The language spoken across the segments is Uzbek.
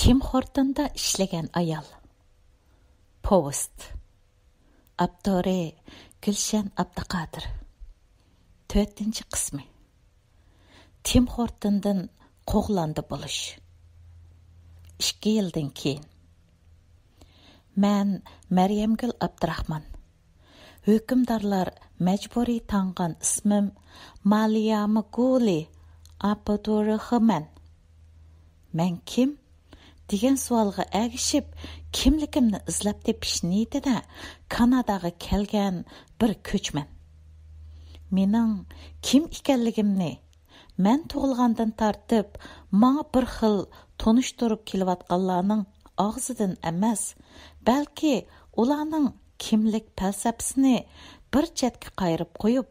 Tim Horton'da işlеген ayal. Повест. Авторы Gülşen Abdaqadir. 4-ci qismi. Tim Horton'dan qoğlandı buluş. 2 yıldan keyin. Mən Məryəmgül Abdurahman. Hökümdarlar məcburi tanğan ismim Maliyamı Guli Abdurrahman. Mən kim? Деген суалға әгішіп, kimligimni izlab tepishni de Kanadaga kelgan bir ko'chman. Mening kim ekanligimni men tug'ilgandan tartib menga bir xil tonishtirib kelayotganlarning og'zidan emas, balki ularning kimlik falsafasini bir chetga qayirib qo'yib,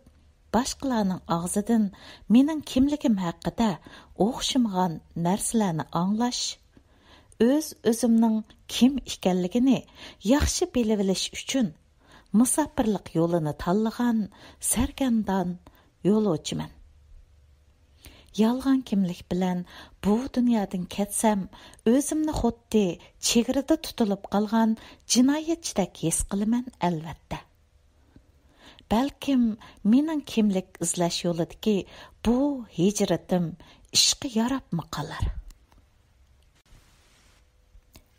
boshqalarning og'zidan mening kimligim haqida o'xshamagan narsalarni anglash, o'zimning kim ekanligini yaxshi bilib olish uchun musofirlik yo'lini tanlagan sargardon yo'lovchiman. Yolg'on kimlik bilan bu dunyodan ketsam, o'zimni xuddi chegarada tutilib qolgan jinoyatchidek his qilaman albatta. Balkim mening kimlik izlash yo'lidagi bu hijratim ishga yarabmi qolar.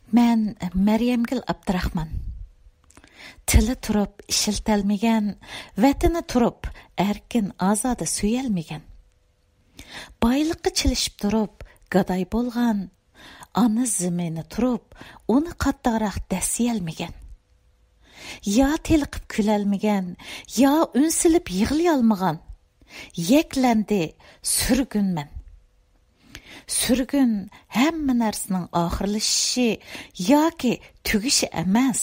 Mən Məryəmgül Abdurahman. Tili turib ishiltalmagan, vatani turib erkin ozoda suyalmagan. Boyliqqa chilishib turib gadoy bo'lgan, ona zimini turib uni qattiqroq dasiyalmagan. Ya teliqib kulalmagan, ya unsilib yig'lay olmagan. Yeklandi surgunman. Sürgün hamma narsaning oxirlashishi yoki tugishi emas,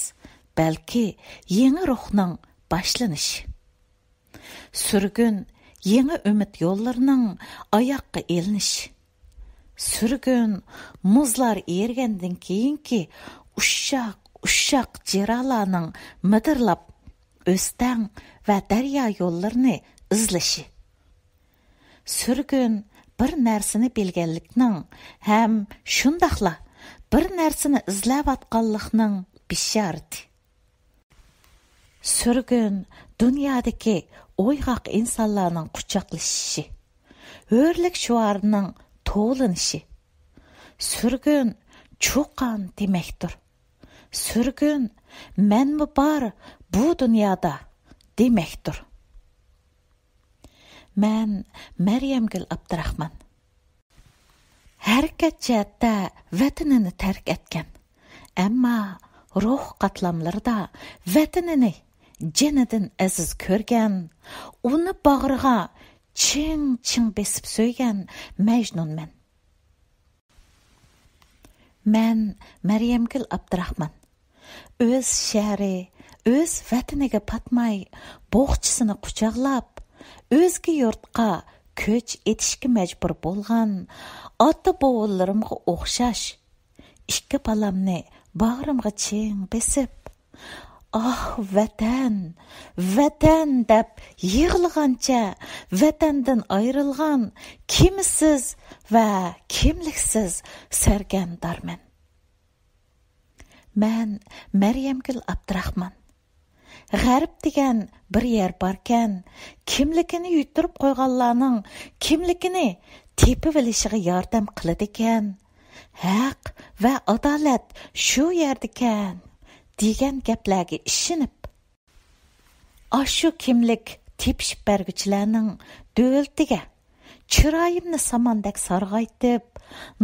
balki yangi ruhning boshlanishi. Sürgün yangi umid yo'llarining oyoqqa elinishi. Sürgün muzlar ergandan keyinki ushshaq jiralarning midirlab o'stan va daryo yo'llarini izlashi. Sürgün bir narsani bilganlikning ham shundaqla bir narsani izlayotganlikning bisharati. Sürgün dunyodagi o'yg'oq insonlarning quchoqlashishi, hurlik shuarining to'linishi. Sürgün cho'qon demakdir. Sürgün menmi bor bu dunyoda demakdir. Mən Məryəmgül Abdurahman. Hərəkət cəhətdə vətənini tərk etken, amma ruh qatlamlarida vətənini cenidən əziz körgən, onu bağrığa çing besib söygen Məcnun mən. Mən Məryəmgül Abdurahman. Öz şəhəri, öz vətəniga patmay, boğçısını qucaqlab, özge yurtqa köç etishga majbur bo'lgan ota bovullarimga o'xshash ikki balamni bag'rimga ching besib, vatan, vatan deb yig'lagancha vatandan ayrilgan kimsiz va kimliksiz sargardonman. Men Məryəmgül Abdurahman. G'arb degan bir yer barkan, kimligini yutirib qo'yganlarning kimligini tepib olishiga yordam qiladi ekan. Haq va adolat shu yerda ekan degan gaplarga ishinib, shu kimlik tepishib berguchilarning do'ltiga chiroyimni samondak sarg'aytib,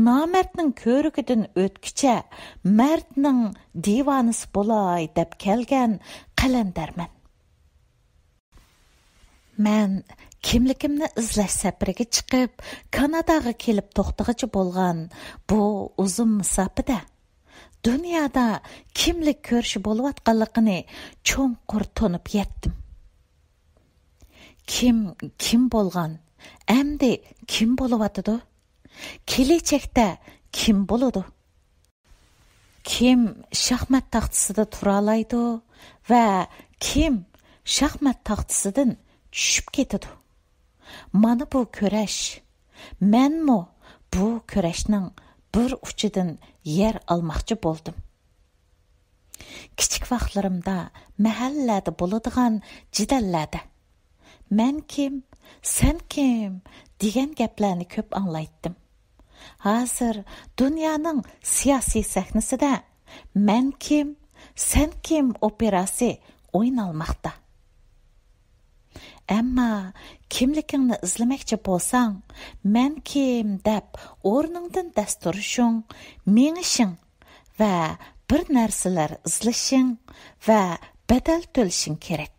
nomardning ko'rigidan o'tkicha mardning divonisi bo'lay deb kelgan qalandarman. Men kimligimni izlash safariga chiqib, Kanadaga kelib to'xtag'ichi bo'lgan bu uzun musofada dunyoda kimlik ko'rishi bo'layotganligini cho'nqur tunib yetdim. Kim bo'lgan? Endi kim bo'layotidi? Kelajakda kim bo'ladi? Kim shaxmat taxtasida tura oladi va kim shaxmat taxtasidan tushib ketadi? Mana bu kurash. Menmi bu kurashning bir uchidan yer almoqchi bo'ldim. Kichik vaqtlarimda mahallada bo'ladigan jidallarda "Men kim, sen kim" degan gaplarni ko'p anglaytdim. Hozir dunyoning siyosiy sahnasida "Men kim, sen kim" operasi o'ynalmoqda. Ammo kimligingni izlamoqchi bo'lsang, "Men kim" deb o'rningdan dast turishing, mengishing va bir narsalar izlashing va badal to'lashing kerak.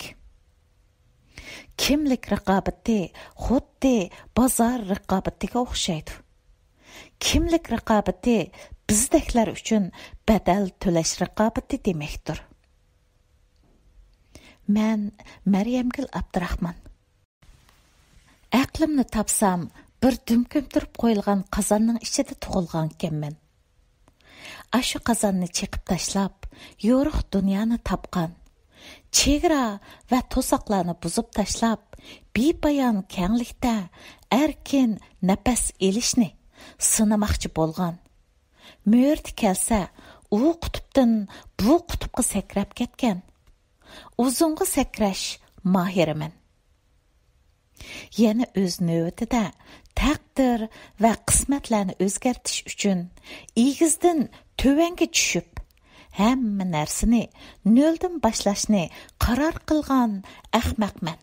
Kimlik raqobati xuddi bozor raqobatiga o'xshaydi. Kimlik raqobati bizdeklar uchun badal to'lash raqobati demakdir. Men Maryamgul Abdurahmon. Aqlimni topsam, bir dumkumtirib qo'yilgan qozonning ichida tug'ilgan ekanman. Ashu qozonni chiqib tashlab, yo'riq dunyoni topgan. Chegara va to'soqlarni buzib tashlab, bepoyon kenglikda erkin nafas elishni sinamoqchi bo'lgan. Mo'rt kelsa, u qutubdan bu qutubga sakrab ketgan. Uzunga sakrash mohiriman. Yana o'z navbatida taqdir va qismatlarni o'zgartish uchun egizdan tövanga tushib, hamma narsani noldan boshlashni qaror qilgan ahmoqman.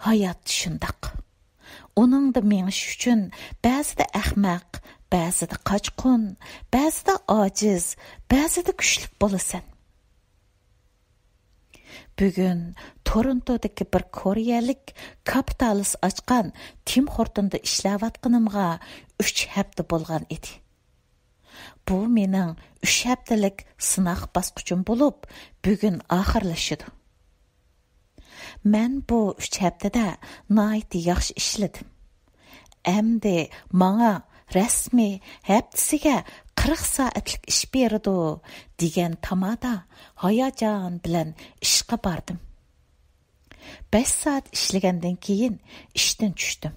Hayot shundoq. Uningda mengish uchun ba'zida ahmoq, ba'zida qochqun, ba'zida ojiz, ba'zida kuchli bo'lasan. Bugun Torontodagi bir koreyalik kapitalist ochgan Tim Hortonda ishlayotganimga 3 hafta bo'lgan edi. Bu mening 3 haftalik sinaq bosqichim bo'lib, bugun oxirlashidi. Men bu 3 haftada nihoyatda yaxshi ishladim. Endi menga rasmiy haftasiga 40 soatlik ish berdi degan tamada hayajon bilan ishga bordim. 5 soat ishlagandan keyin ishdan tushdim.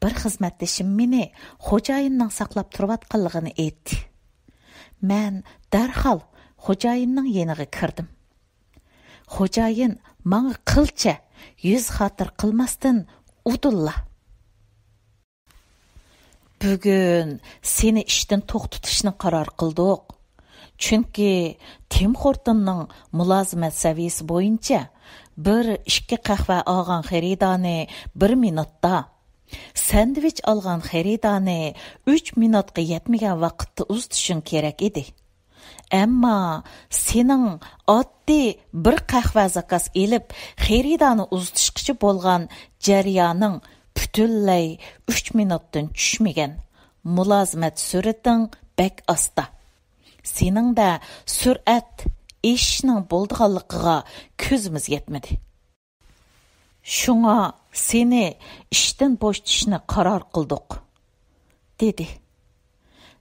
Bir xizmatdoshim meni xo'jayinning saqlab turayotganligini aytdi. Men darhol xo'jayinning yeniga kirdim. Xo'jayin menga qilcha yuz xotir qilmasdan udulla. Bugun seni ishdan to'xtatishni qaror qildik. Chunki Tim Hortonning mulozimat saviyasi bo'yicha 1-2 qahva olgan xaridorni 1 minutda, sandvich olgan xaridorni 3 minutga yetmagan vaqtda uzatishing kerak edi. Ammo sening oddiy bir qahva zakaz elib xaridorni uzatishqcha bo'lgan jaryoning butunlay 3 minutdan tushmagan. Mulozimat sur'ating bak asta. Sening da sur'at ishning bo'ldiganligiga ko'zimiz yetmadi. Shunga seni ishdan bo'shatishni qaror qildik, dedi.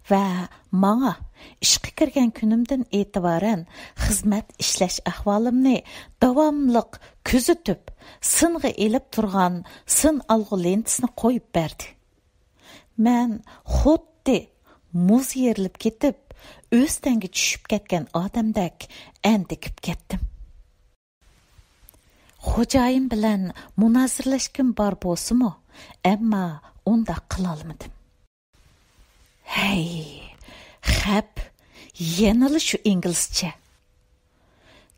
Va menga ishga kirgan kunimdan e'tiboran xizmat ishlash ahvolimni davomliq kuzatib, singa elib turgan sin alg'u lentisini qo'yib berdi. Men xuddi muz yerilib ketib, o'stanga tushib ketgan odamdek andikib ketdim. Xo'jayin bilan munozirlashkim bor bo'lsa-mu, ammo unda qila olmadim. Hey, xap, yanali shu inglizcha,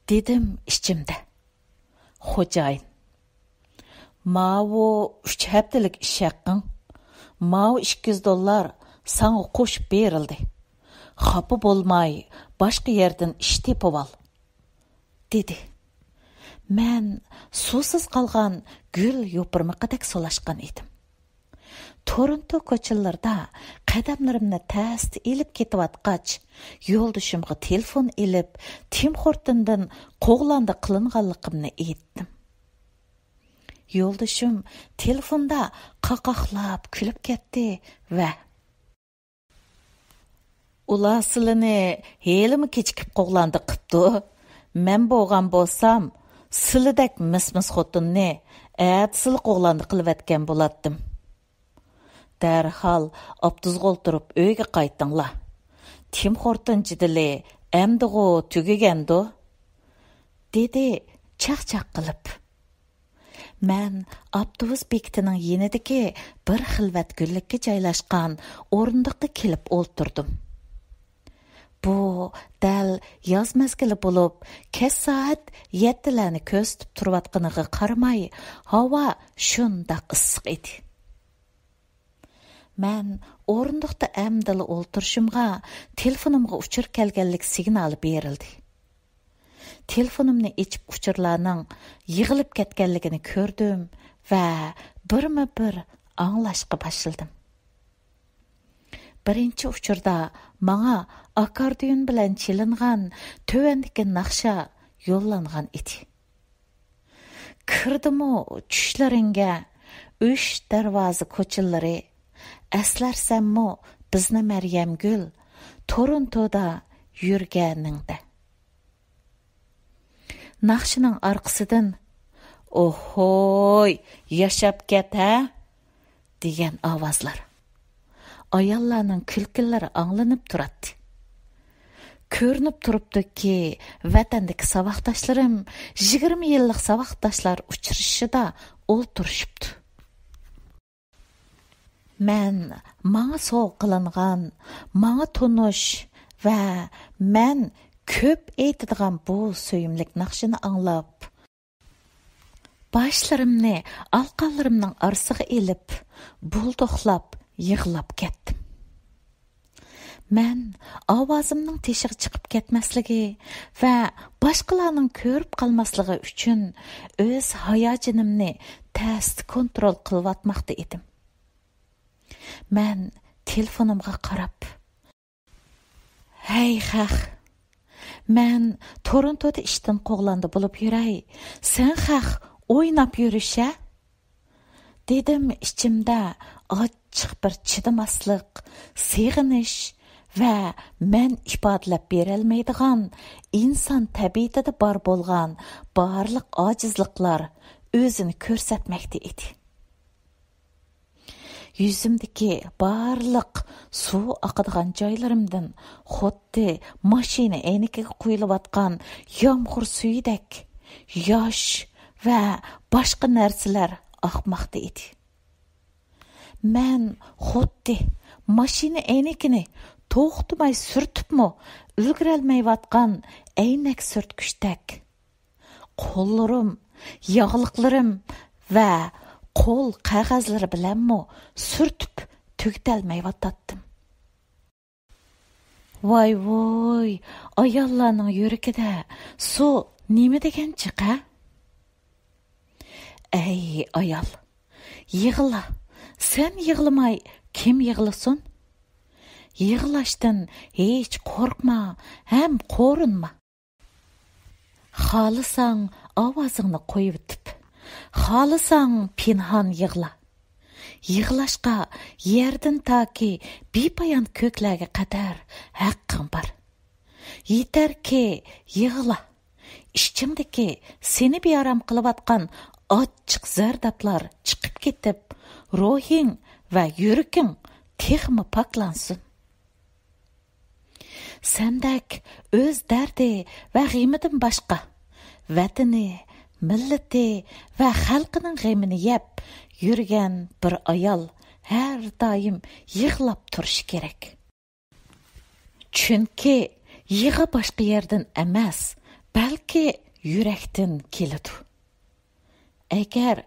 dedim ichimda. Xo'jayin, "Mavo 3 haftalik ish haqqing, mavo $200 sana qo'shib berildi. Xafa bo'lmay, boshqa yerdan ish tepib ol", dedi. Men suvsiz qolgan gul yo'pirmiqidek solashgan edim. Toronto ko'chalarida qadamlarimni tast elib ketayotgach, yo'ldoshimga telefon elib, Tim Hortondan qo'g'landa qilinganligimni aytdim. Yo'ldoshim telefonda qaqoqlab kulib ketdi va "Ulasılını helimi kechikib qo'g'landa qipti. Men bo'lgan bo'lsam, silidek mis xotinni atsil qo'g'landa qilib etgan bo'latdim", Dərhal abduzga o'ltirib uyga qaytinglar. Tim Horton jidili әмдіғо түгігенді, dedi çaq-çaq qilib. Mən avtobus bekitining yenidagi bir xilvat gullikka joylashgan o'rindiqqa kelib o'ltirdim. Bu dal yoz mezgili bo'lib, kech soat 7larni ko'zitib turayotganiga qaramay, havo shundoq issiq edi. Mən o'rindiqda әмділі o'ltirishimga telefonimga uchur kelganlik signali berildi. Telefonimni içib uchurlarning yig'ilib ketganligini ko'rdim va birma-bir anglashga başladım. Birinchi uchurda manga akordeon bilan chelingan tövendagi naqsha yo'llangan edi. Kirdimi tushlaringga 3 darvoza ko'chilari. Əslərsən-mi bizni Məryəmgül Torontoda yürgəningdə. Naqşının arqısıdan "Ohoy, yaşab ket ha?" degan ovozlar. Ayollarning kulkillari anglanib turadi. Ko'rinib turibdiki, vatandagi saboqdoshlarim 20 yillik saboqdoshlar uchrashishida o'ltirishibdi. Mən manga soğuk qilingan, manga tunush va mən ko'p aytadigan bu söyümlik naqshini anglab, başlarimni alqanlarimning arsiga elib, buldoqlab, yig'lab ketdim. Mən ovozimning teshig'i chiqib ketmasligi va boshqalarning ko'rib qolmasligi uchun o'z hayojonimni tast kontrol qilyotmoqda edim. Mən telefonumga qarab, "Hey xaq, mən Torontoda ishdan qo'g'landi bo'lib yuray, sen xaq o'ynab yurish-a?" dedim ichimda ochiq bir chidamaslik, sig'inish va men ifodalab berolmaydigan inson tabiatida bor bo'lgan barliq ojizliklar o'zini ko'rsatmoqda edi. Yüzümdeki barliq suv oqadigan joylarimdan xuddi mashina aynikiga qo'yilayotgan yomg'ir suyidek yosh va boshqa narsalar oqmoqda edi. Men xuddi mashina aynikini to'xtamay surtibmi ulgurolmayotgan aynak surtgichdek qo'llarim, yog'liqlarim va qo'l qog'ozlari bilanmi surtib tugtalmayotdim. Voy, ayollarning yuragida su nima degan chiqa? Ey ayol, yig'la. Sen yig'lamay kim yig'lasin? Yig'lashdan hech qo'rqma, ham qo'rinma. Xohlasang ovozingni qo'yib tip. Xohlasang pinhon yig'la. Yig'lashqa yerdan toki bepoyon ko'klarga qadar haqqing bor. Yetarki yig'la. Ishchimdagi seni bearam qilayotgan ochiq zardablar chiqib ketib, ruhing va yuraging texmi poklansin. Sendak o'z dardi va g'imidan boshqa vatani, millati va xalqining g'imini yeb yurgan bir ayol har doim yig'lab turishi kerak. Chunki yig'i boshqa yerdan emas, balki yurakdan keladi. Agar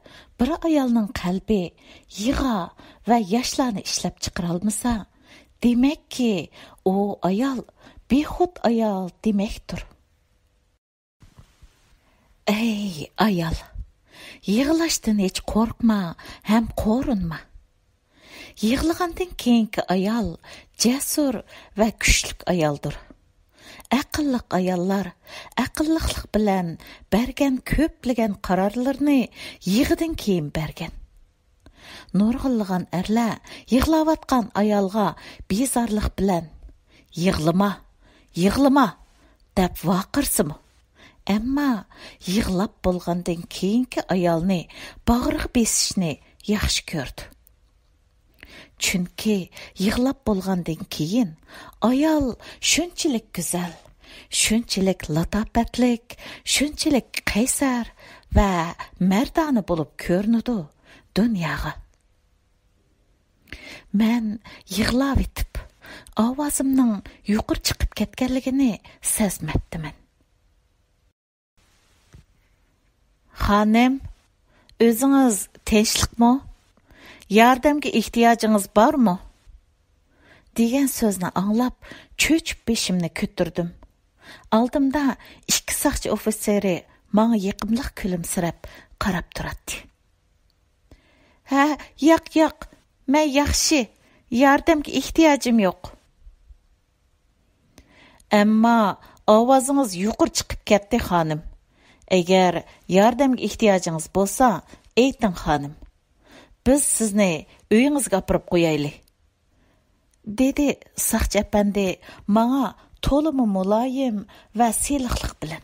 bir ayolning qalbi yig'a va yoshlarni ishlab chiqara olmasa, demakki u ayol bexud ayol demakdir. Ey ayol, yig'lashdan hech qo'rqma, ham qo'rinma. Yig'lagandan keyingi ayol jasur va kuchli ayoldir. Aqlliq ayollar aqlliqlik bilan bergan ko'plagan qarorlarni yig'idan keyin bergan. Nurg'ilgan erlar yig'layotgan ayolga bezorlik bilan yig'lama deb vaqirsimi? Ammo yig'lab bo'lgandan keyingi ayolni bag'riga besishni yaxshi ko'rdi. Chunki yig'lab bo'lgandan keyin ayol shunchalik go'zal, shunchalik latofatlik, shunchalik qaysar va mardona bo'lib ko'rinadi dunyoga. Men yig'lab etib, ovozimning yuqori chiqib ketganligini sezmabdiman. Xonim, o'zingiz tinchlikmi? Yordamga ehtiyojingiz bormi? degan so'zni anglab, cho'chib beshimni ko'tirdim. Oldimda ikki soqchi ofitseri menga yiqimliq kulimsirab qarab turadi. Ha, yo'q, men yaxshi. Yordamga ehtiyojim yo'q. Ammo ovozingiz yuqori chiqib ketdi, xonim. Agar yordamga ehtiyojingiz bo'lsa, ayting, xonim. Biz sizni uyingizga olib qo'yaylik. dedi soqchi apandi menga to'limi muloyim va siliqlik bilan.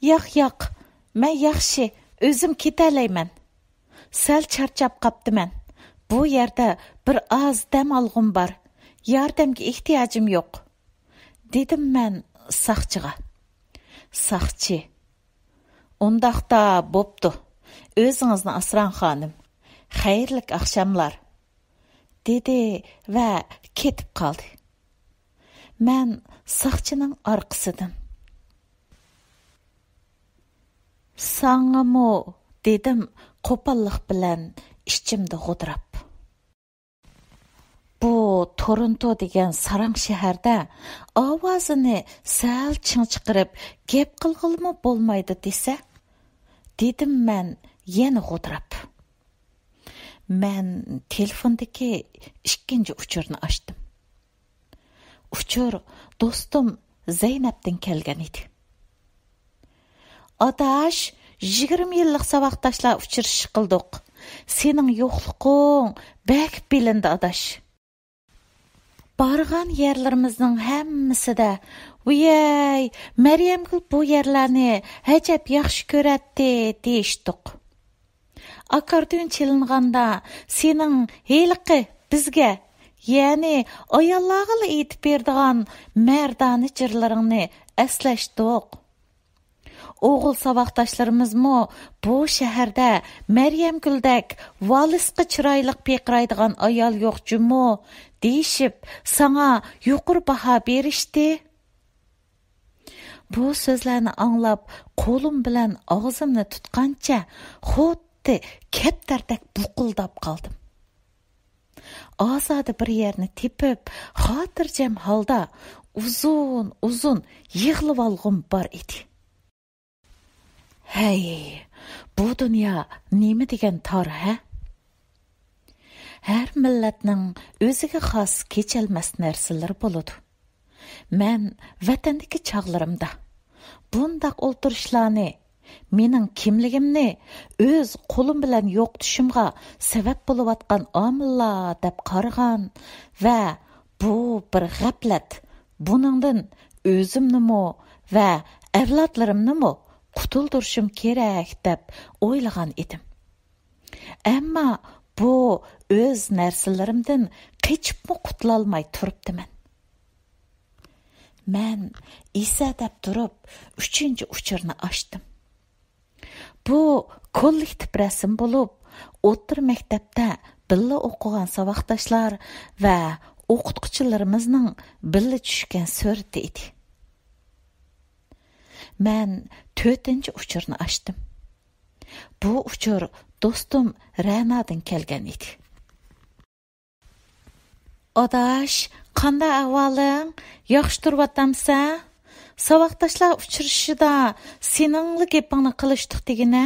Yo'q, men yaxshi, o'zim ketalayman. Sal charchab qaptiman. Bu yerda bir oz dam olg'im bor. Yordamga ehtiyojim yo'q, dedim men soqchiga. Soqchi: "Undaqda bo'pti. O'zingizni asrang, xonim. Xayrli oqshomlar", dedi va ketib qoldi. Men soqchining orqasidan: "Sangamo", dedim qo'pollik bilan ichimda g'udrab. Bu Toronto degan sarang shaharda ovozini sal chiqirib gap qilg'ilmi bo'lmaydi desa, dedim men yana g'udrab. Men telefondagi ikkinchi uchurni ochdim. Uchur do'stim Zaynabdan kelgan edi. "Adash, 20 yillik saboqdoshlar uchrashish qildik. Sening yo'qliging bak bilindi, adash. Bargan yerlarimizning hammasida, "Voy, Maryamgul bu yerlarni ajab yaxshi ko'ratdi" deyishdik. Akordeon chalinganda sening heliqi bizga, ya'ni ayollarga aytib berdigan mardona jirlaringni eslashdik. O'g'il saboqdoshlarimiz-mu bu shaharda Maryamguldek valisqa chiroyliq peqiraydigan ayol yo'q-jumu deyishib, sana yuqori baho berishdi. Bu so'zlarni anglab, qo'lim bilan og'zimni tutgancha xuddi kaptardek buqildab qoldim. Ozoda bir yerni tepib, xotirjam holda uzun yig'lib olg'im bor edi. Hey, bu dunyo nima degan tor, ha? Har millatning o'ziga xos kechalmas narsalar bo'ladi. Men vatandagi chog'larimda bundaq o'ltirishlarni, mening kimligimni o'z qo'lim bilan yo'qotishimga sabab bo'layotgan omillar deb qaragan va bu bir g'aflat. Buningdan o'zimnimi va avlodlarimnimi qutuldirishim kerak deb o'ylagan edim. Ammo bu o'z narsalarimdan qechibmi qutulolmay turibdiman. Men esa deb turib 3-chi uchurni ochdim. Bu kollektiv rasm bo'lib, o'rta maktabda birga o'qigan saboqdoshlar va o'qituvchilarimizning birga tushgan surati edi. Men 4-chi uchurni ochdim. Bu uchur do'stim Ra'nodan kelgan edi. "Adash, qanday ahvoling? Yaxshi turibsizmi? Saboqdoshlar uchrashishida seningli gapingni qilishdik degina.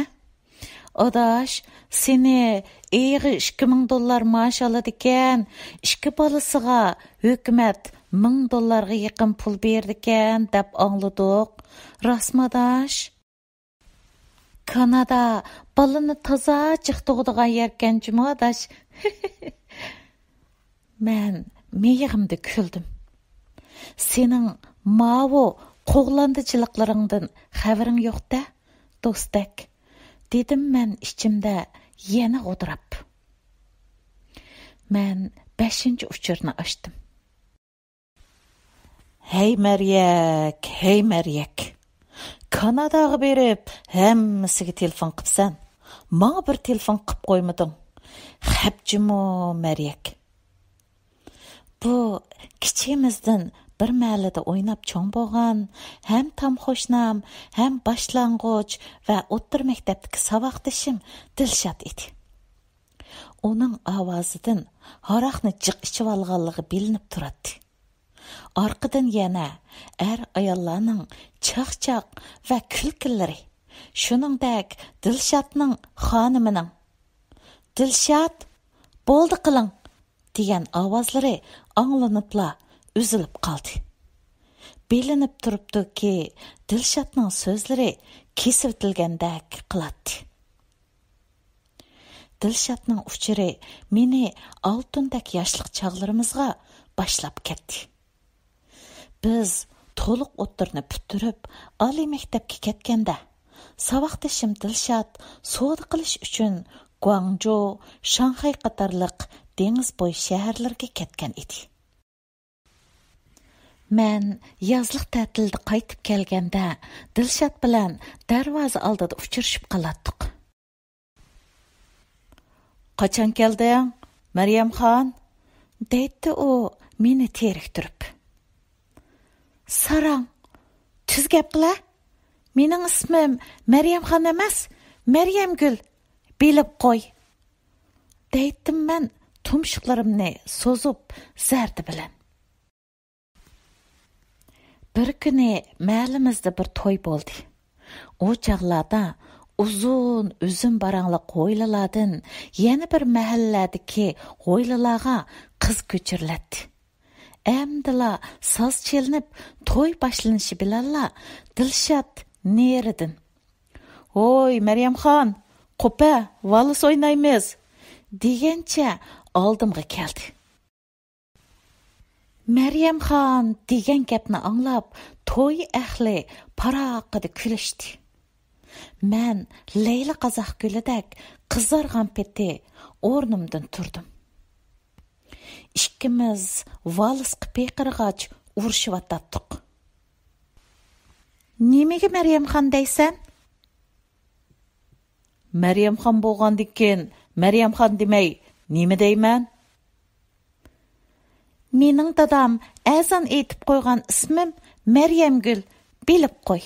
Adash, seni $2000 maash oladi ekan, 2 bolasiga hukumat $1000 yaqin pul berdi ekan deb angladik. Rostmi, adash? Kanada balini toza chiqtug'idigan yerkan juma, adash." Men meyig'imda kuldim. "Sening mavo qo'g'landichiliklarыңdan xabaring yo'q-da, do'stak", dedim men ichimda yana g'udrab. Mən 5-ci uçurni açdım. Hey Məryək. Kanadaga berip, hemmisiga telefon qıpsan. Mağa bir telefon qıp qoymadın. Xəbcimo Məryək. Bu kichimizdan bir məhəllədə oynab çoğ bolğan, həm tam xoşnam, həm başlanğıç və o'ttir məktəbdəki savaqdaşım Dilshod idi. Onun avazıdan haraqni jiq içib alğanlığı bilinib turadi. Arqadan yana ayollarning chaq-chaq va kulkilari, shuningdek Dilshodning xonimining "Dilshod, bo'ldi qiling" degan ovozlari anglanibla üzülüp qaldi. Bilinib turibdiki, Dilshodning so'zlari kesitilgandek qiladi. Dilshodning uchuri meni oltindek yoshlik chog'larimizga boshlab ketdi. Biz to'liq o'ttirni puturib, oliy maktabga ketganda, saboqdashim Dilshod savdo qilish uchun Guangzhou, Shanxay qatorliq dengiz bo'yi shaharlarga ketgan edi. Men yozliq ta'tilda qaytib kelganda, Dilshod bilan darvoza oldida uchrashib qolatdik. "Qachon kelding, Maryamxon?" deydi u meni teriktirib. "Sarang, tuz gap qila. Mening ismim Maryamxon emas, Maryamgul. Bilib qo'y." deydim men tumshuqlarimni so'zib zardi bilan. Bir kuni mahallimizda bir to'y bo'ldi. O chaqlarda uzun uzun barangliq qo'ylilardan yana bir mahalladagi qo'ylilarga qiz ko'chiriladi. Emdila soz chelinib to'y boshlanishi bilanla Dilshod neridan: "Oy Maryamxon, qo'pa, vals o'ynaymiz" degancha oldimga keldi. Maryamxon degan gapni anglab, to'y ahli paraqida kulishdi. Men Leyla qozoq gulidek qizargan peti o'rnimdan turdim. Ikkimiz vals qipiqirg'ach urishib-atdik. "Nimaga Maryamxon deysan?" "Maryamxon bo'lgandikin, Maryamxon demay, nima deyman?" "Mening dadam azon aytib qo'ygan ismim Maryamgul, bilib qo'y."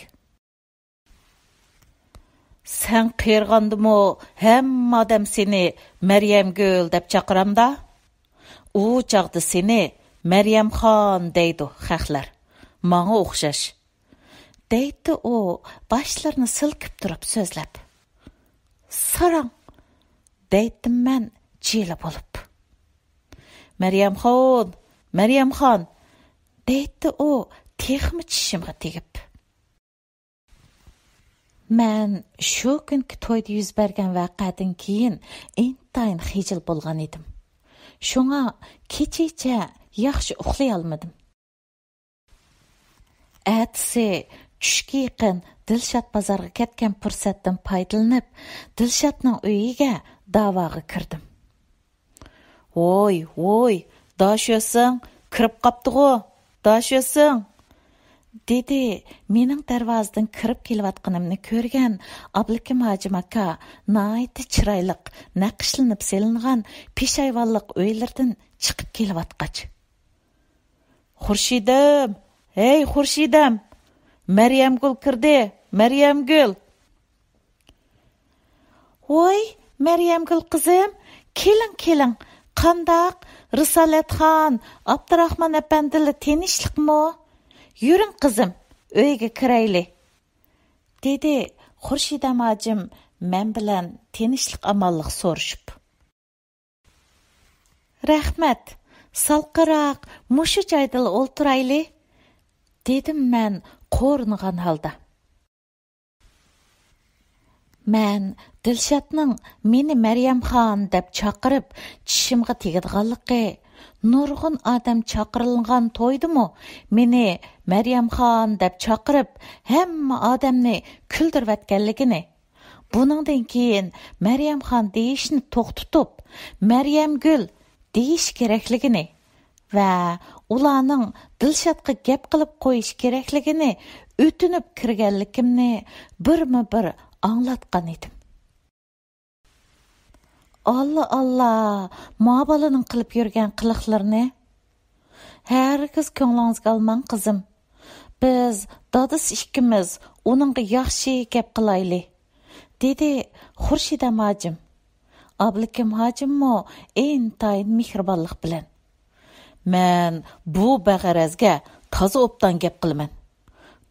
"Sen qirg'andimi, hamma odam seni Maryamgul deb chaqiramda? U chaqda seni Maryamxon deydi xalqlar. Manga o'xshash." deydi u boshlarini silkib turib so'zlab. "Sarang" deydim men jila bo'lib. Maryamxon deydi u texmi tishimga tegib. Men shu kunki to'yda yuz bergan voqeadan keyin intayin xijil bo'lgan edim. Shunga kechacha yaxshi uxlay olmadim. Atsi tushga yaqin Dilshod bozorga ketgan fursatdan foydalanib, Dilshodning uyiga davoga kirdim. "Voy, dashyosan, kirib qapti-g'o, dashyosan" dedi mening darvozadan kirib kelayotganimni ko'rgan Ablakim Hojim aka nihoyat chiroyli naqshlanib selingan peshayvonlik uylardan chiqib kelayotgach: "Xurshidam, hey Xurshidam, Maryamgul kirdi, Maryamgul." "Voy, Maryamgul qizim, keling. Qandaq, Risolatxon, Abdurahmon apandili tinchlikmi? Yuring qizim, uyga kirayli" dedi Xurshidam hojim men bilan tinchlik amonlik so'rashib. "Rahmat, salqaroq mushu joyda o'ltirayli" dedim men qo'rnigan holda. Men Dilshodning meni Maryamxon deb chaqirib tishimga tegadiganligi, nurg'un odam chaqirilgan to'ydimi meni Maryamxon deb chaqirib hamma odamni kuldirayotganligini, buningdan keyin Maryamxon deyishni to'xtatib Maryamgul deyish kerakligini va ularning Dilshodga gap qilib qo'yish kerakligini o'tinib kirganligimni birma-bir anglatgan edim. Allah, ma balaning qilib yurgan qiliqlarni hargiz ko'nglingizga olmang qizim. Biz dadis ikkimiz uningga yaxshi gap qilayli, dedi Xurshida hojim. Ablakim hojimmo intayin mehribonlik bilan. Men bu bag'arazga toza obdan gap qilaman.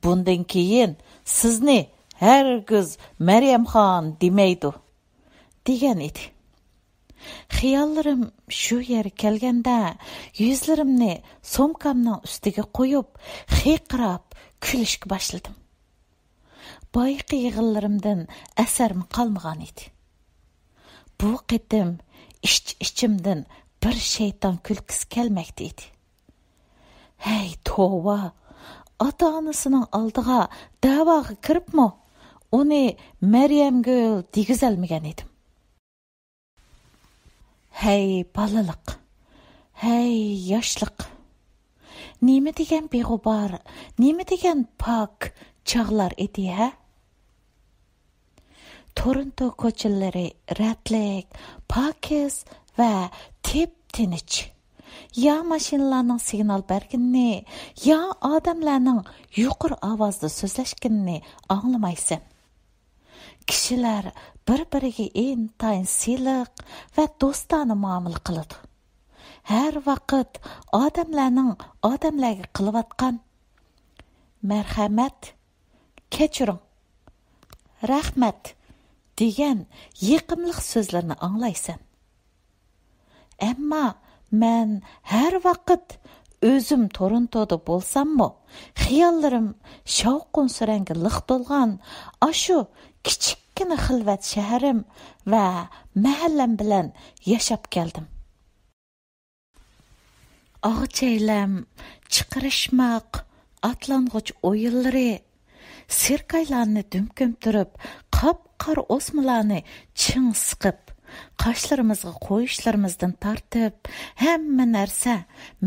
Bundan keyin sizni hargiz Maryamxon demaydi, degan edi. Xiyollarim shu yer kelganda yuzlarimni somkamning ustiga qo'yib, xiqrab kulishga boshladim. Boyqi yig'inlarimdan asarmi qolmagan edi. Bu qitim ichimdan bir shayton kulkisi kelmoqda edi. Hey tova, ota-onasining oldiga da'voga kiribmi, uni Maryamgul degizalmagan edim. Hey balaliq, hey yoshliq, nima degan beg'ubar, nima degan pok chog'lar edi, ha? Toronto ko'chalari ratlik, pokiz va tep-tinch. Ya mashinalarning signal berganini, ya odamlarning yuqori ovozda so'zlashganini anglamaysan. Kishilar bir-biriga intayin siliq va do'stona muomala qiladi. Har vaqt odamlarga qilayotgan marhamat, kechiring, rahmat degan yiqimliq so'zlarni anglaysan. Ammo men har vaqt o'zim Torontoda bo'lsam-mo, xiyollarim shavqun suranga liq to'lgan ashu kichikkina xilvat shaharim va mahallam bilan yashab keldim. Og'chaylam, chiqirishmoq, atlang'ich o'yinlari, sirkaylarni dumkim turib, qop-qora o'smalarni ching siqib, qoshlarimizga qo'yishlarimizdan tortib, hamma narsa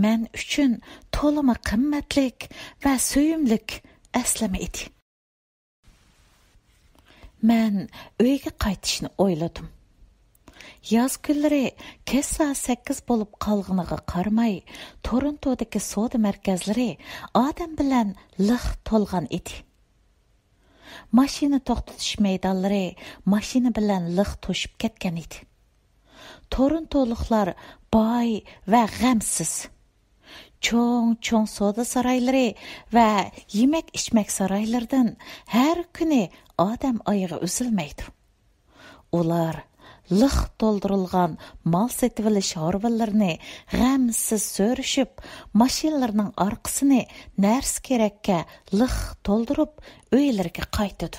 men uchun to'lima qimmatlik va suyimlik aslama edi. Men uyga qaytishni o'yladim. Yoz kunlari kech soat 8 bo'lib qolganiga qaramay, Torontodagi savdo markazlari odam bilan liq to'lgan edi. Mashina to'xtatish maydonlari mashina bilan liq to'shib ketgan edi. Torontoliklar boy va g'amsiz. Cho'ng savdo saroylari va yemak-ichmak saroylaridan har kuni odam oyog'i uzilmaydi. Ular liq to'ldirilgan mol setib olish horvallarini g'amsiz so'rishib, mashinalarning orqasini narsa kerakka liq to'ldirib, uylariga qaytadi.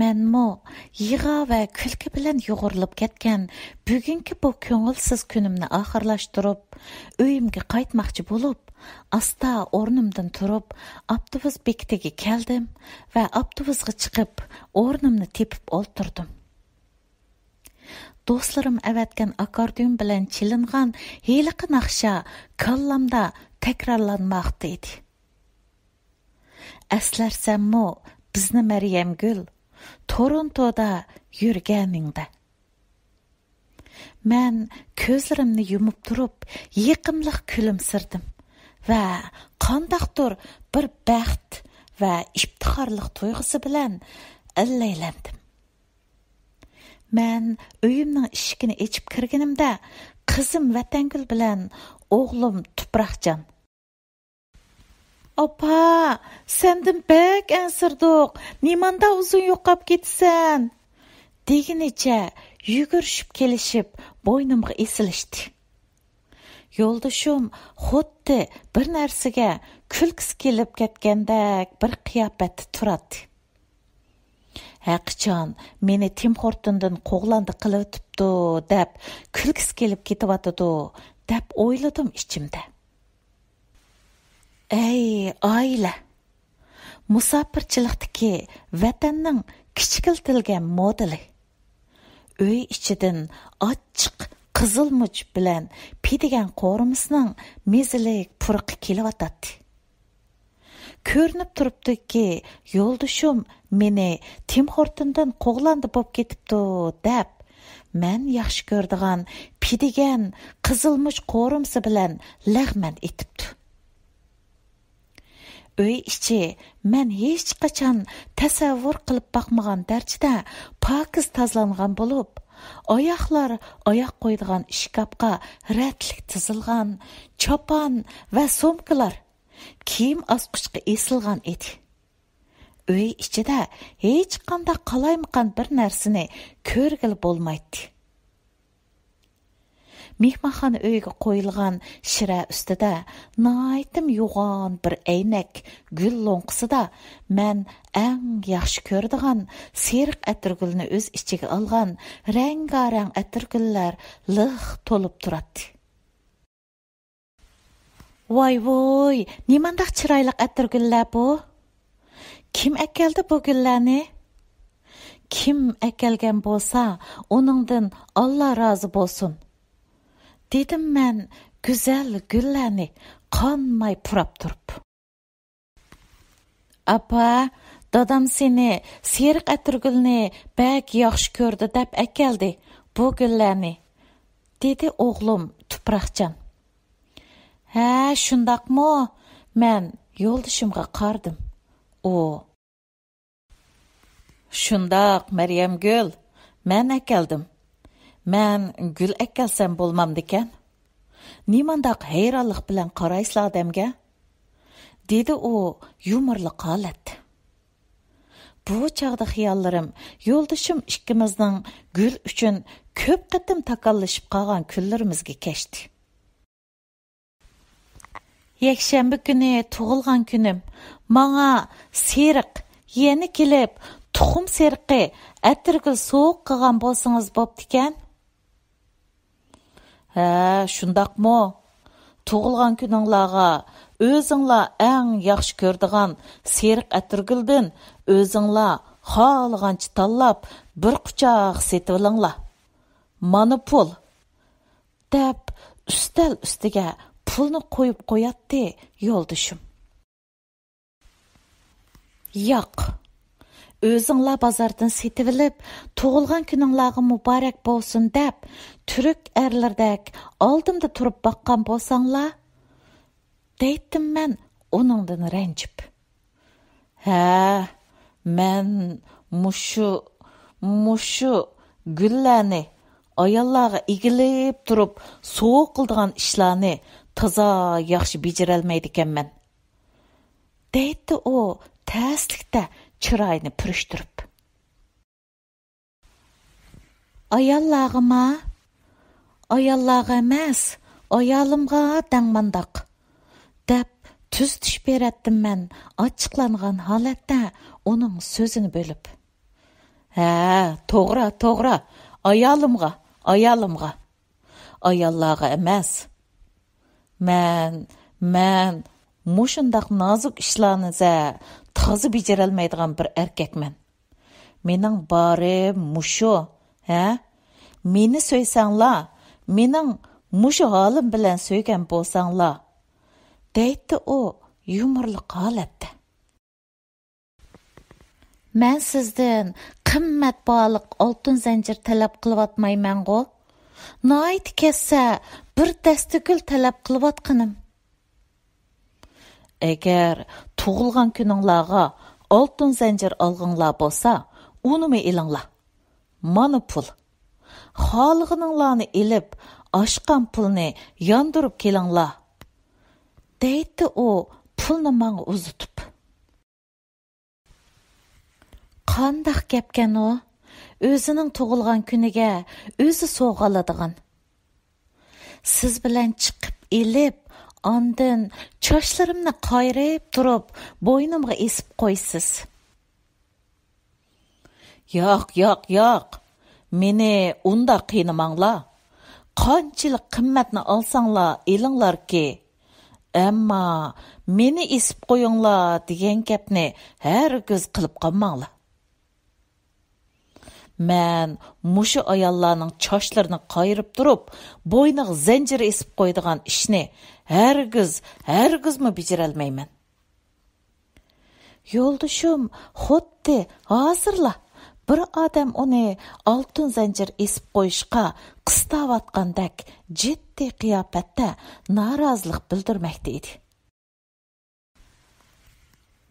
Menmo yig'a va kulki bilan yo'g'rilib ketgan bugungi bu ko'ngilsiz kunimni oxirlashtirib, uyimga qaytmoqchi bo'lib, asta o'rnimdan turib, avtobus bekatiga keldim va avtobusga chiqib, o'rnimni tepib o'ltirdim. Do'stlarim avatgan akordeon bilan chilingan heliqi naqsha kallamda takrorlanmoqda edi. Aslarsammo bizni Maryamgul Torontoda yurganingda. Men ko'zlarimni yumib turib, yiqimliq kulimsirdim va qandaqdir bir baxt va iftixorlik tuyg'usi bilan illaylandim. Men uyimning eshigini ochib kirganimda qizim Vatangul bilan o'g'lim Tuproqjon. Opa, sendin bek ansirdiq, nimanda uzun yo'qab ketsan? Deginicha yugurishib kelishib, bo'ynimga esilishdi. Yo'ldoshim xuddi bir narsaga kulkisi kelib ketgandek bir qiyofatda turadi. Haqiqatan meni Tim Hortondan qo'g'landi qilib o'tibdi deb kulkisi kelib ketyapti deb o'yladim ichimda. Ey oila, musofirchilikdagi vatanning kichikiltilgan modeli. Uy ichidan ochiq qizilmuch bilan pidigan qo'rimizning mezilik purqi kelyotadi. Ko'rinib turibdiki, yo'ldoshim meni Tim Hortondan qo'g'landi bo'lib ketibdi deb, men yaxshi ko'rdigan pidigan qizilmuch qo'rimsi bilan lag'man etibdi. Uy ichi men hech qachon tasavvur qilib baqmagan darajada pokiz tozlangan bo'lib, oyoqlar oyoq qo'ydigan shkafga ratlik tizilgan, chopon va sumkalar kiyim asquchga esilgan edi. Uy ichida hech qanday qalaymaqan bir narsani ko'rgil bo'lmaydi. Mehmonxona uyiga qo'yilgan shira ustida naytim yo'g'on bir aynak gul lo'nqisida men eng yaxshi ko'rdigan seriq atirgulni o'z ichiga olgan rangarang atirgullar liq to'lib turadi. Voy, nimandaq chiroyli atirgullar bu? Kim akeldi bu gullarni? Kim akelgan bo'lsa, uningdan Alloh rozi bo'lsin. Dedim men güzel gullarni qonmay purab turib. Apa, dadam seni seriq atirgulni bak yaxshi ko'rdi deb akeldi bu gullarni, dedi o'g'lim tuproqchan. Ha, shundaqmi? Men yo'ldoshimga qardim. O. Shundaq, Maryam gul, men akeldim. Men gul akelsam bo'lmamdikan. Nimandaq hayronlik bilan qaraysizlar odamga? Dedi u yumorli holatda. Bu chog'da xiyollarim yo'ldoshim ikkimizning gul uchun ko'p qatim takallashib qolgan kunlarimizga kechdi. Yakshanba kuni tug'ilgan kunim. Manga seriq yeni kelib, tuxum seriqi atirgul so'q qilgan bo'lsangiz bo'ptikan. Ha, shundaqmi? Tug'ilgan kuninglarga o'zinglar eng yaxshi ko'rdigan seriq atirguldan o'zinglar xohlagancha tanlab bir quchoq setib olinglar. Mana pul. Deb ustal ustiga pulni qo'yib qo'yatdi yo'ldoshim. Yo'q. O'zinglar bozordan setib olib, tug'ilgan kuninglarga muborak bo'lsin deb, turk erlardek oldimda turib baqqan bo'lsanglar, deydim men uningdan ranjib. Ha, men mushu gullarni ayollarga egilib turib so'q qildigan ishlarni toza yaxshi bejarolmaydi ekanman. Deydi u taslikda chiroyini purishtirib. Ayollarga emas, ayolimga dangmandaq deb tuztish beratdim men ochiqlangan holatda uning so'zini bo'lib. Ha, to'g'ri, ayolimga. Ayollarga emas. Men mushundaq nozik ishlarni tozi bejarolmaydigan bir erkakman. Mening borim mushu, ha? Meni so'ysanglar, mening mushu holim bilan so'ygan bo'lsanglar, deydi u yumorli holatda. Men sizdan qimmat baliq oltin zanjir talab qilyapmayman-ku. Noit kessa bir dasta gul talab qilyotganim. Agar tug'ilgan kuninglarga oltin zanjir olg'inglar bo'lsa, unimi elinglar. Mana pul. Xohlaganinglarni elib, oshqan pulni yondirib kelinglar. Deydi u pulni menga uzatib. Qandaq gapkan o? O'zining tug'ilgan kuniga o'zi sovg'a oladigan. Siz bilan chiqib elib, ondan chochlarimni qayrib turib, bo'ynimga esib qo'ysiz. Yo'q. Meni unda qiynamanglar. Qanchalik qimmatni olsanglar, elinglarki. Ammo meni esib qo'yinglar degan gapni hargiz qilib qolmanglar. Мән мұшы аялларның чашларını қайырып тұрып, бойнық зәнжір есіп қойдыған ішіне әргіз-мі бежірелмеймін. Yoldaşım, xuddi hazırla. Bir adam onu altın zincir esip qo'yishga qistavatqandek ciddi qiyafətdə narazılıq bildirməkdə idi.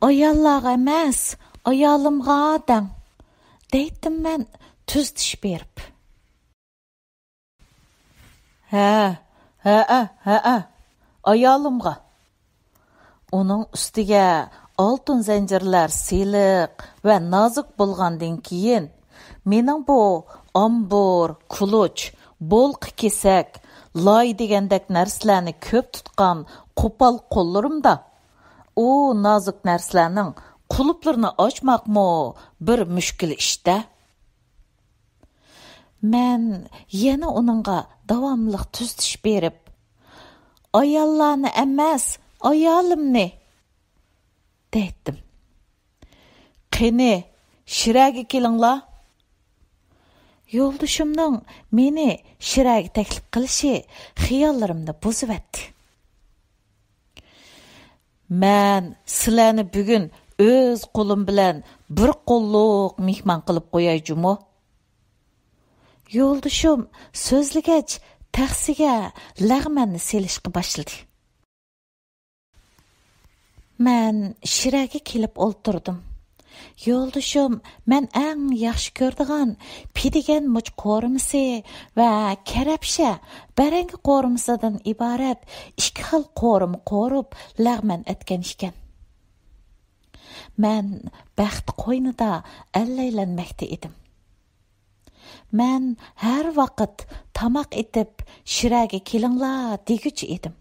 Ayallarga emas, ayalımga adam, deydim mən tüz diş berib. Ayalımga. Onun üstüge altın zincirler siliq ve nazik bolğandan keyin mening bu ambur, kuluch, bolq kesak, lay degandek narsalarni ko'p tutgan qo'pol qo'llarimda o nazik narsalarning quluplarını ochmoqmi bir mushkul ishda. Men yana uningga davomli tuztish berib, ayollarni emas, ayolimni deydim. Qani, shiraga kelinglar. Yo'ldashimning meni shiraga taklif qilishi xiyollarimni buzib etdi. Men sizlarni bugun o'z qo'lim bilan bir qo'lliq mehmon qilib qo'yayjumu? Yo'ldashim so'zligach taxsiga lag'manni selishga boshladi. Men shiraga kelib o'ltirdim. Yo'ldashim men eng yaxshi ko'rdigan pidigan much qo'rimisi va karabsha barangi qo'rimisidan iborat ikki xil qo'rim qo'rib lag'man etgan ekan. Men baxt qo'ynida allaylanmoqda edim. Men har vaqt tamoq etib shiraga kelinglar deguchi edim.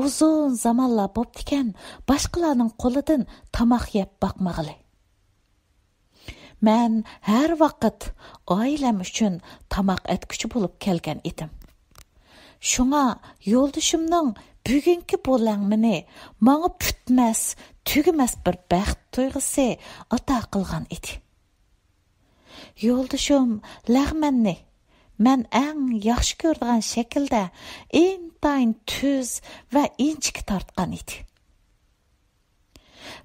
Uzun zamonlar bo'ptikan boshqalarning qo'lidan tamoq yeb boqmag'ili. Men har vaqt oilam uchun tamoq etguchi bo'lib kelgan edim. Shunga yo'ldashimning bugungi bo'langmini menga putmas, tugimas bir baxt tuyg'usi ato qilgan edi. Yo'ldashim lag'manni men eng yaxshi ko'rgan shaklda intayin tuz va inchik tortgan edi.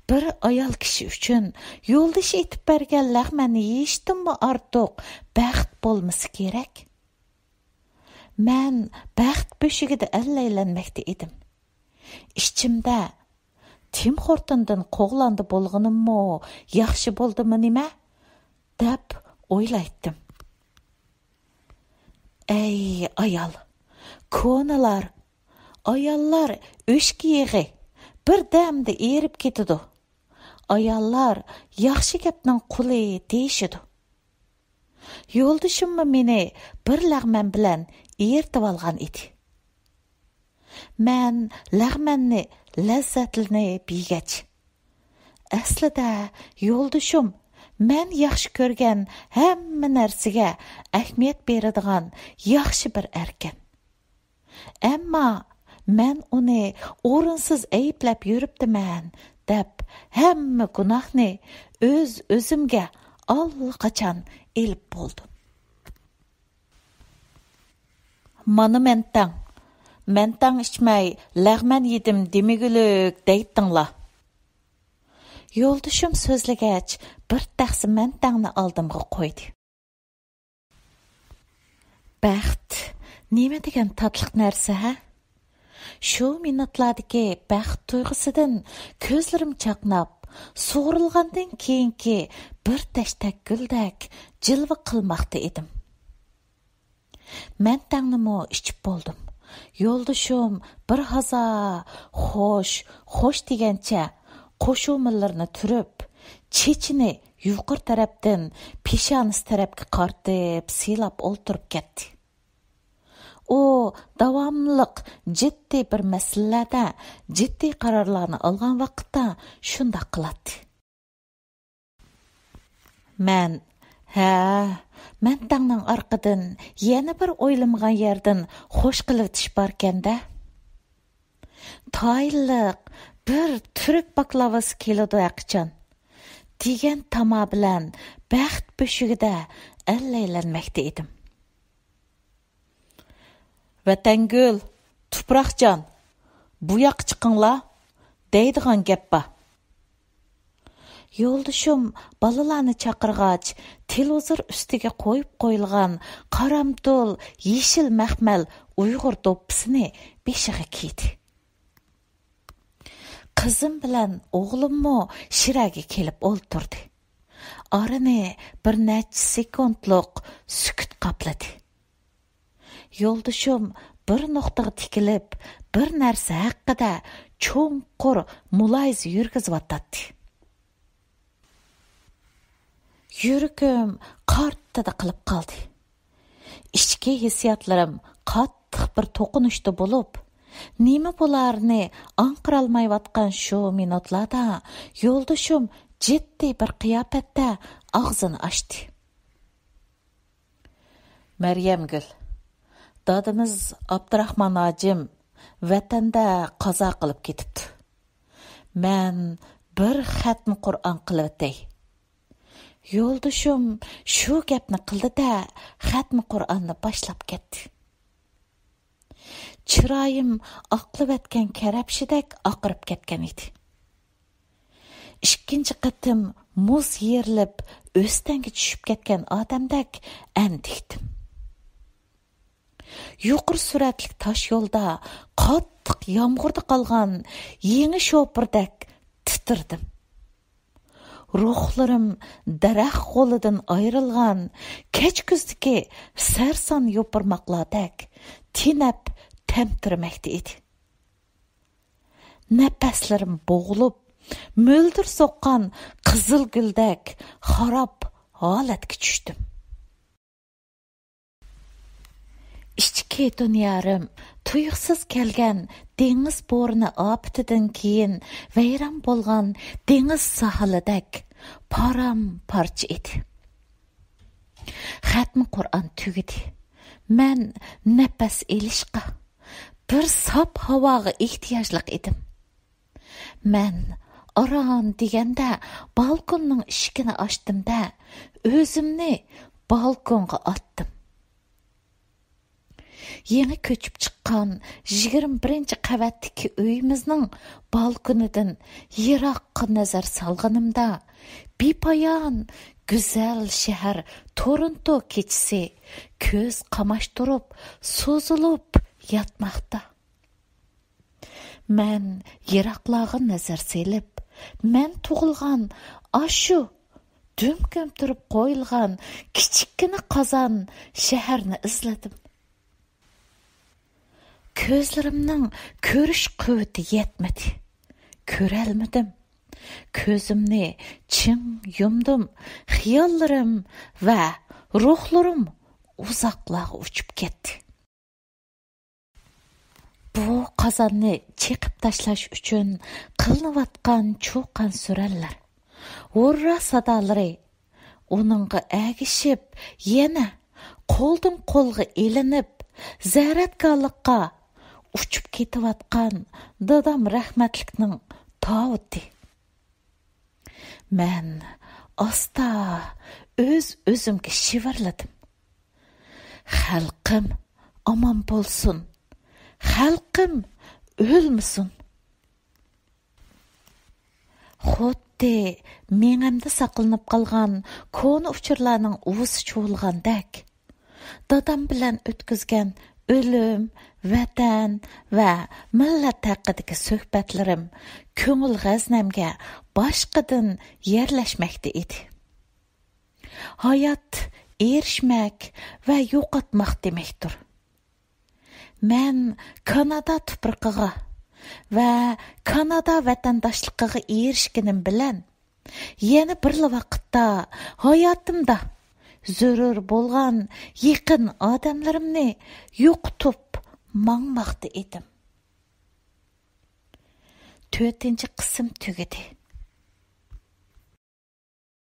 Bir ayol kishi uchun yo'ldashi etib bergan lag'manni yeyishdinmi ortiq baxt bo'lmasi kerak. Men baxt beshigida allaylanmoqda edim. Ichimda Tim Hortondan qo'g'landi bo'lganimmi, yaxshi bo'ldimi nima deb o'ylaydim. Ey ayol, ko'nalar, ayollar o'shki yig'i bir damda erib ketidi. Ayollar yaxshi gapning quli deyishidi. Yo'ldashimmi meni bir lag'man bilan ertib olgan edi. Men lag'manni lazzatlanib yegach, aslida yo'ldashim men yaxshi ko'rgan hamma narsaga ahamiyat beradigan yaxshi bir erkan. Ammo men uni o'rinsiz ayblab yuribdiman deb hamma gunohni o'zimga allaqachon elib bo'ldim. Mana men tang ichmay lag'man yedim demigulik deytinglar. Yo'ldashim so'zlagach bir taqsim mentangni oldimga qo'ydi. Baxt nima degan tatliq narsa ha? Shu minutlardagi baxt tuyg'usidan ko'zlarim chaqnab, sug'urilgandan keyingi bir tashtak guldak jilva qilmoqda edim. Mentangnimi ichib bo'ldim. Yo'ldashim bir haza xo'sh degancha qo'shumlarni turib, chechini yuqori tarafdan peshonasi tarafga qartib, silab o'ltirib ketdi. O davomliq jiddiy bir masalalarda jiddiy qarorlarni olgan vaqtda shunday qiladi. Men tangning orqadan yana bir o'ylamgan yerdan xo'sh qilitish borkanda. Tayliq bir turk baklavasi keladi aqchon. Degan tamo bilan baxt beshigida әлләйләнмәкте едім. Вәтәнгүл, Тупрақжан, бұяқ чықыңла, deydigan gap ба. Yo'ldashim balalarni chaqirg'ach, televizor ustiga qo'yib qo'yilgan qaramtul, yeshil maxmal Uyg'ur do'ppisini beshiga kiydi. Qizim bilan o'g'limmo shiraga kelib o'ltirdi. Arini bir necha sekundlik sukut qopladi. Yo'ldashim bir nuqtaga tikilib, bir narsa haqida cho'nqur muloyiza yurgizayotdi. Yuragim qarttada qilib qoldi. Ichki hissiyotlarim qattiq bir to'qinishda bo'lib, nima bo'larini anqirolmayotgan shu minutlarda yo'ldashim jiddiy bir qiyofatda og'zini ochdi. Maryamgul, dadimiz Abdurahmon hojim vatanda qazo qilib ketibdi. Men bir xatmi Qur'on qilib o'tay. Yo'ldashim shu gapni qildi-da, xatmi Qur'onni boshlab ketdi. Chiroyim oqlib o'tgan karabshidek oqirib ketgan edi. Ikkinchi qatim muz yerilib, o'stanga tushib ketgan odamdek andikdim. Yuqur suratlik tosh yo'lda qattiq yomg'irda qolgan yangi sho'pirdek titirdim. Ruhlarim daraxt qo'lidan ayrilgan kech kuzdagi sarson yo'pirmoqlardek tinab tamtirmakda edi. Nafaslarim bo'g'ilib, mo'ldir soqqan qizil guldek xarob holatga tushdim. Ichki dunyorim tuyuqsiz kelgan dengiz bo'rini opitidan keyin vayron bo'lgan dengiz sahilidek param-parcha edi. Xatmi Qur'on tugidi. Men nafas elishqa, bir sop havoga ehtiyojliq edim. Men aron deganda balkonning eshigini ochdimda, o'zimni balkonga otdim. Yeni ko'chib chiqqan 21-qavatdagi uyimizning balkonidan yiroqqa nazar solganimda, bepoyon go'zal shahar Toronto kechasi ko'z qamashtirib, so'zilib yotmoqda. Men yiroqlarga nazar selib, men tug'ilgan ashu dumkam turib qo'yilgan kichikkina qozon shaharni izladim. Ko'zlarimning ko'rish quvvati yetmadi. Ko'rolmadim. Ko'zimni ching yumdim. Xiyollarim va ruhlarim uzoqlarga uchib ketdi. Bu qozonni chiqib tashlash uchun qilinayotgan cho'qan surallar, o'rra sadolari uningga agishib, yana qo'ldan qo'lga elinib, zaratgarlikqa uchib ketayotgan dadam rahmatlikning tavuti. Men asta o'zimga shivirladim. Xalqim omon bo'lsin. Xalqim o'lmasin. Xuddi menimda saqlanib qolgan koni uchurlarning uvusi cho'lgandek, dadam bilan o'tkazgan o'lim, vatan va millat haqidagi suhbatlarim ko'ngil g'aznamga boshqadan yerlashmakda edi. Hayot erishmak va yo'qotmoq demakdir. Men Kanada tuprog'iga va Kanada vatandoshligiga erishganim bilan yana bir vaqtda hayotimda zarur bo'lgan yaqin odamlarimni yo'qotib mangmoqda edim. 4-qism tugadi.